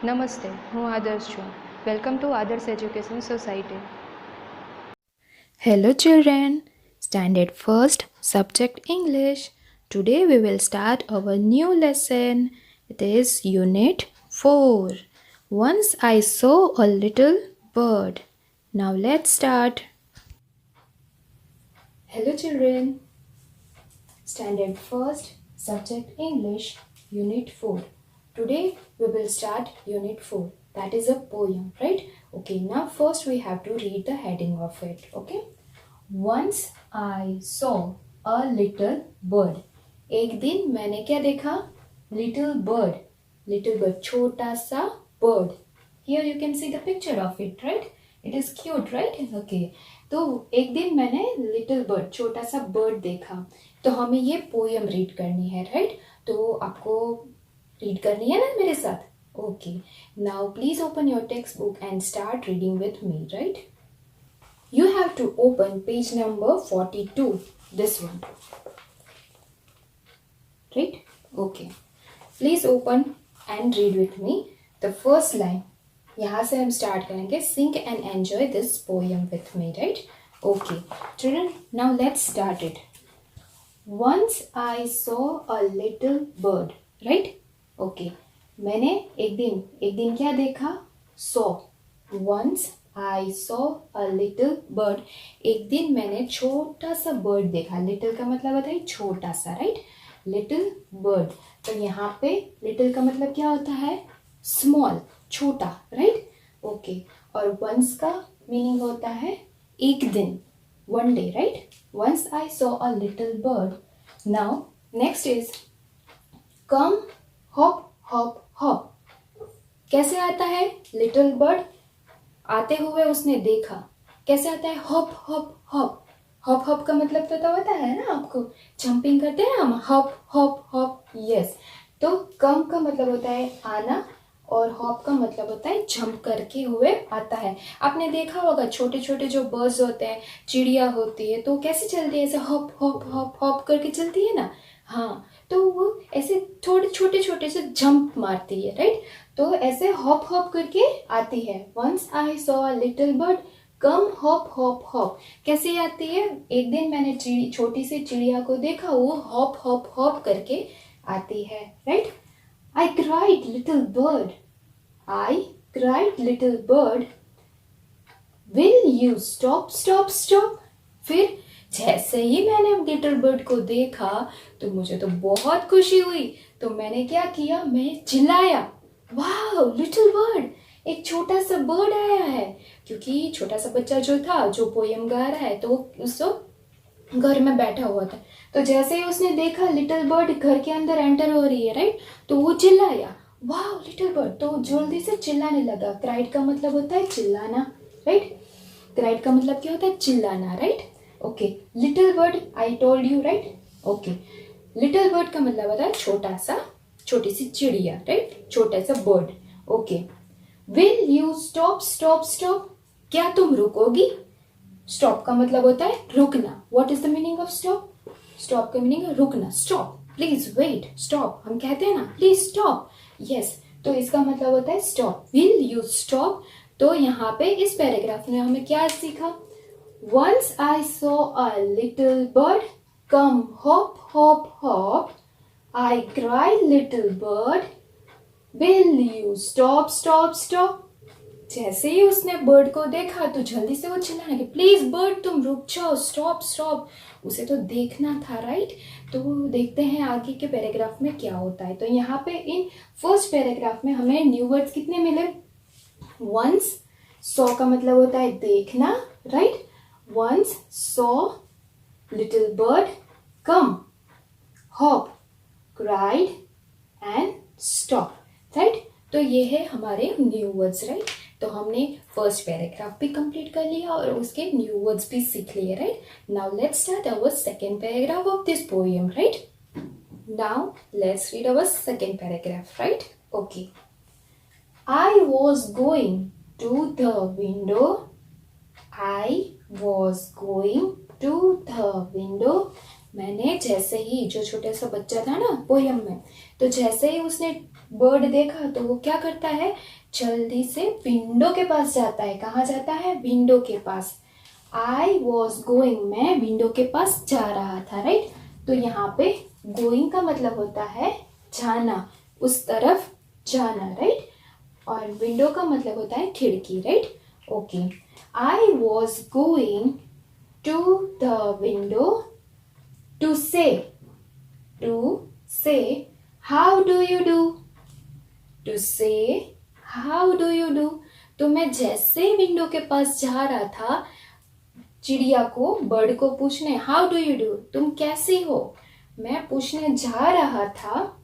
નમસ્તે, હું આદર્શ છું. વેલકમ ટુ આદર્શ education society. Hello children, Standard 1st, Subject English. Today we will start our new lesson. It is Unit 4. Once I saw a little bird. Now let's start. Hello children, Standard 1st, Subject English, Unit 4. Today we will start Unit 4. That is a poem, right? Okay, now first we have to read the heading of it, okay? Once I saw a little bird. एक दिन मैंने क्या देखा? Little bird. Little bird, छोटा सा bird. Here you can see the picture of it, right? It is cute, right? Okay. तो एक दिन मैंने little bird, छोटा सा bird देखा. तो हमें ये poem read करनी है, right? तो आपको read करनी है ना मेरे साथ? Okay. Now please open your textbook and start reading with me, right? You have to open page number 42, this one. Right? Okay. Please open and read with me the first line. यहाँ से हम start करेंगे. Sing and enjoy this poem with me, right? Okay. Children, now let's start it. Once I saw a little bird. Right? Okay. मैंने एक दिन क्या देखा? Saw. Once I saw a little bird. एक दिन मैंने छोटा सा bird देखा. Little का मतलब होता है छोटा सा, right? Little bird. तो यहाँ पे little का मतलब क्या होता है? Small, छोटा, right? Okay. और once का meaning होता है एक दिन, one day, right? Once I saw a little bird. Now next is come hop hop hop. कैसे आता है? Little bird आते हुए उसने देखा. कैसे आता है? Hop hop hop. Hop hop का मतलब पता होता है ना आपको? जंपिंग करते हैं हम, हॉप हॉप हॉप. यस. तो कम का मतलब होता है आना और हॉप का मतलब होता है जंप करके हुए आता है. आपने देखा होगा छोटे छोटे जो बर्ड्स होते हैं, चिड़िया होती है, तो कैसे चलती है? ऐसे हॉप हॉप हॉप हॉप करके चलती है ना. हाँ, तो वो ऐसे थोड़े छोटे छोटे से जंप मारती है, राइट? तो ऐसे हॉप हॉप करके आती है. Once I saw a little bird come hop hop hop. कैसे आती है? एक दिन मैंने छोटी सी चिड़िया को देखा, वो हॉप हॉप हॉप करके आती है, right? I cried little bird. I cried little bird will you stop stop stop. फिर जैसे ही मैंने लिटिल बर्ड को देखा तो मुझे तो बहुत खुशी हुई. तो मैंने क्या किया? मैं चिल्लाया, वाह लिटिल बर्ड, एक छोटा सा बर्ड आया है. क्योंकि छोटा सा बच्चा जो था, जो पोयम गा रहा है, तो उसको घर में बैठा हुआ था. तो जैसे ही उसने देखा लिटिल बर्ड घर के अंदर एंटर हो रही है, राइट? तो वो चिल्लाया, वाह लिटिल बर्ड. तो जल्दी से चिल्लाने लगा. क्राइड का मतलब होता है चिल्लाना, राइट? क्राइड का मतलब क्या होता है? चिल्लाना, right? Okay. Little bird I told you, right? Okay. Little bird का मतलब होता है छोटा सा, छोटी सी चिड़िया, राइट? छोटा सा bird. Okay. Will you stop stop stop. क्या तुम रुकोगी? स्टॉप का मतलब होता है रुकना. What is the meaning of stop? Stop का मीनिंग है रुकना. Stop, please wait. स्टॉप हम कहते हैं ना, प्लीज स्टॉप. यस. तो इसका मतलब होता है स्टॉप. Will you stop. तो यहाँ पे इस पैराग्राफ में हमें क्या सीखा? Once I saw a little bird come hop hop hop. I cried little bird will you stop stop stop. जैसे ही उसने बर्ड को देखा तो जल्दी से वो चिल्लाने लगी, प्लीज बर्ड तुम रुक जाओ, स्टॉप स्टॉप. उसे तो देखना था, राइट? तो देखते हैं आगे के पैराग्राफ में क्या होता है. तो यहाँ पे इन फर्स्ट पैराग्राफ में हमें न्यू वर्ड्स कितने मिले? वंस. सॉ का मतलब होता है देखना, right? Once saw little bird come hop cried and stop, right? तो ये है हमारे न्यू वर्ड्स, राइट? तो हमने फर्स्ट पैराग्राफ भी कंप्लीट कर लिया और उसके न्यू वर्ड्स भी सीख लिए, right? Now let's start our second paragraph of this poem, right? Now let's read our second paragraph, right? Okay. I was going to the window. I was going to the window. मैंने जैसे ही, जो छोटा सा बच्चा था ना poem में, तो जैसे ही उसने बर्ड देखा तो वो क्या करता है, जल्दी से विंडो के पास जाता है. कहाँ जाता है, विंडो के पास. आई वॉज गोइंग, मैं विंडो के पास जा रहा था. राइट. तो यहाँ पे गोइंग का मतलब होता है जाना, उस तरफ जाना. राइट. और विंडो का मतलब होता है खिड़की. Right. Okay. I was going to the window to say how do you do. To say how do you do. तो मैं जैसे विंडो के पास जा रहा था चिड़िया को, बर्ड को पूछने हाउ डू यू डू, तुम कैसी हो, मैं पूछने जा रहा था.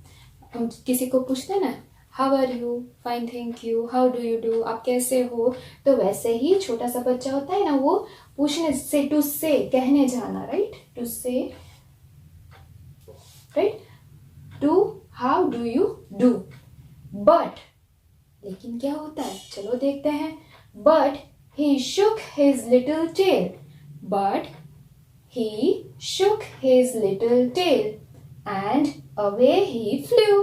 हम किसी को पूछते ना how are you, fine thank you, how do you do, आप कैसे हो. तो वैसे ही छोटा सा बच्चा होता है ना, वो पूछने से, टू से कहने जाना. राइट. टू से, right, to how do you do. But लेकिन क्या होता है, चलो देखते हैं. But he shook his little tail. But he shook his little tail and away he flew.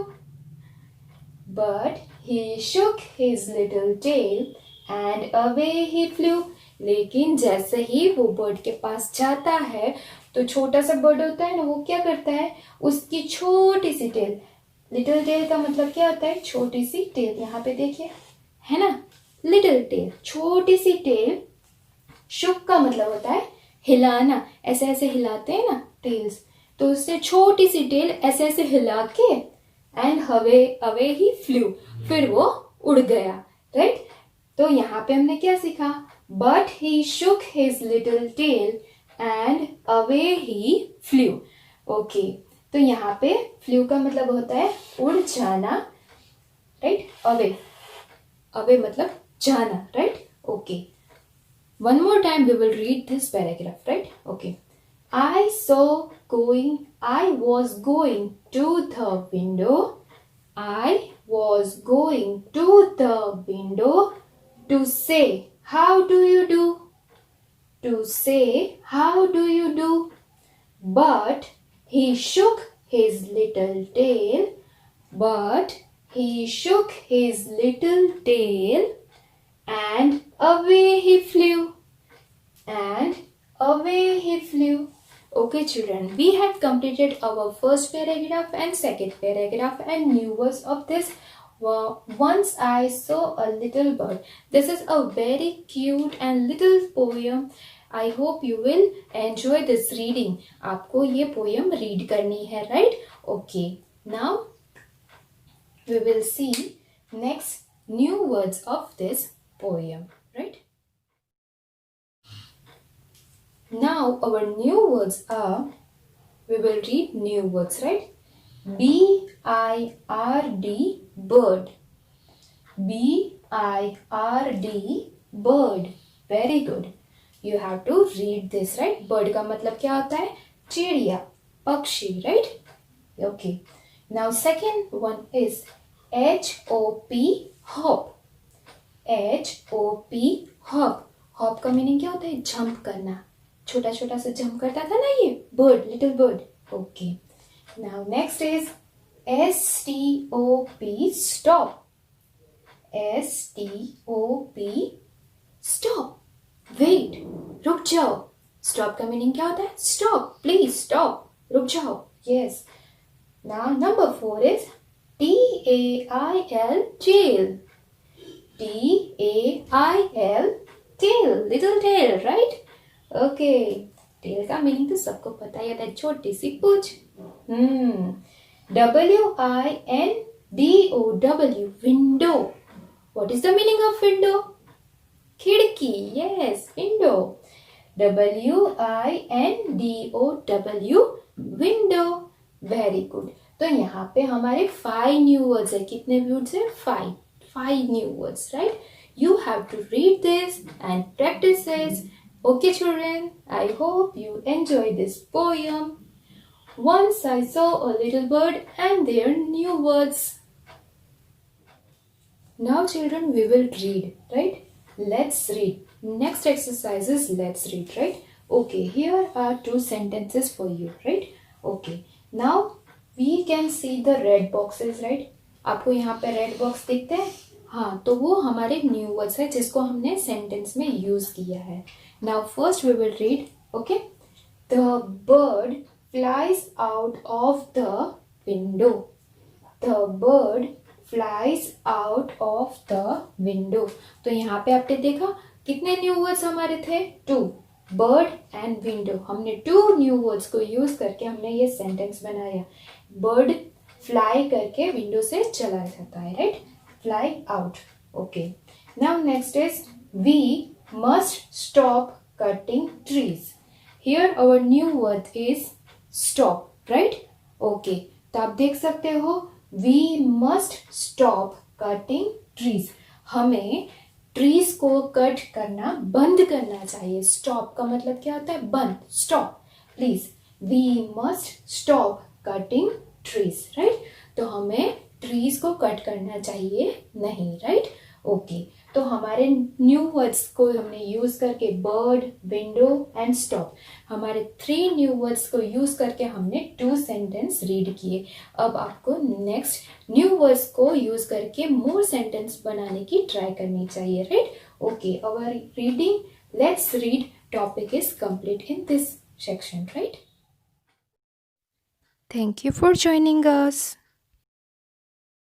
But he shook his little tail and away he flew. लेकिन जैसे ही वो बर्ड के पास जाता है तो छोटा सा बर्ड होता है ना, वो क्या करता है, उसकी छोटी सी टेल, लिटिल टेल का मतलब क्या होता है, छोटी सी टेल. यहाँ पे देखिए है ना, लिटिल टेल, छोटी सी टेल. शुक का मतलब होता है हिलाना, ऐसे ऐसे हिलाते हैं ना टेल्स, तो उससे छोटी सी टेल ऐसे ऐसे हिला के एंड अवे ही फ्लू, फिर वो उड़ गया. राइट. तो यहाँ पे हमने क्या सीखा, but he shook his little tail and away he flew. Okay. तो यहाँ पे फ्लू का मतलब होता है उड़ जाना. राइट. अवे मतलब जाना. Right. Okay. One more time we will read this paragraph. Right. Okay. I was going to the window. I was going to the window to say how do you do. To say how do you do. But he shook his little tail. But he shook his little tail and away he flew. And away he flew. Okay children, we have completed our first paragraph and second paragraph and new words of this. Once I saw a little bird. This is a very cute and little poem. I hope you will enjoy this reading. आपको ये poem read करनी है. Right. Okay. Now we will see next new words of this poem. Right. Now our new words are, we will read new words. Right. B-I-R-D, bird. B-I-R-D, bird. Very good. You have to read this. Right. Bird का मतलब क्या होता है, चिड़िया, पक्षी. Right. Okay. Now second one is H-O-P, hop. H-O-P, hop. Hop का meaning क्या होता है, जंप करना, छोटा छोटा सा जंप करता था ना ये bird, little bird. Okay. Now next is S-T-O-P, stop. S-T-O-P, stop, wait, रुक जाओ. स्टॉप का मीनिंग क्या होता है, स्टॉप, प्लीज स्टॉप, रुक जाओ. Yes. Now number 4 is T-A-I-L, tail. T-A-I-L, tail, little tail. Right. Okay. Tail का मीनिंग तो सबको पता ही है, छोटी सी पूंछ. W-I-N-D-O-W, window. What is the meaning of window, खिड़की. Yes, window. W-I-N-D-O-W, window. Very good. तो यहाँ पे हमारे 5 न्यू वर्ड्स है. कितने वर्ड्स है, 5 new words. Right. You have to read this and practice this. Okay children, I hope you enjoy this poem. Once I saw a little bird and their new words. Now children, we will read. Right. Let's read. Next exercise is let's read. Right. Okay, here are 2 sentences for you. Right. Okay. Now we can see the red boxes. Right. आपको यहाँ पे red box दिखते हैं? हाँ, तो वो हमारे new words है जिसको हमने सेंटेंस में यूज किया है. Now first we will read. Okay. The bird flies out of the window. The bird flies out of the window. तो यहाँ पे आपने देखा कितने न्यू वर्ड्स हमारे थे? 2. Bird and window. हमने 2 न्यू वर्ड्स को यूज करके हमने ये सेंटेंस बनाया. बर्ड फ्लाई करके विंडो से चला जाता है, right? Fly out. Okay. Now next is we must stop cutting trees. Here our new word is stop, right? Okay. तो आप देख सकते हो we must stop cutting trees. हमें ट्रीज को कट करना बंद करना चाहिए. स्टॉप का मतलब क्या होता है? बंद. Stop. Please. we must stop cutting trees, right? तो हमें ट्रीज को कट करना चाहिए नहीं, राइट? ओके. तो हमारे न्यू वर्ड्स को हमने यूज करके बर्ड, विंडो एंड स्टॉप, हमारे 3 न्यू वर्ड्स को यूज करके हमने 2 सेंटेंस रीड किए. अब आपको नेक्स्ट न्यू वर्ड्स को यूज करके मोर सेंटेंस बनाने की ट्राई करनी चाहिए, right? Okay. Our reading, let's read topic is complete in this section, right? Thank you for joining us.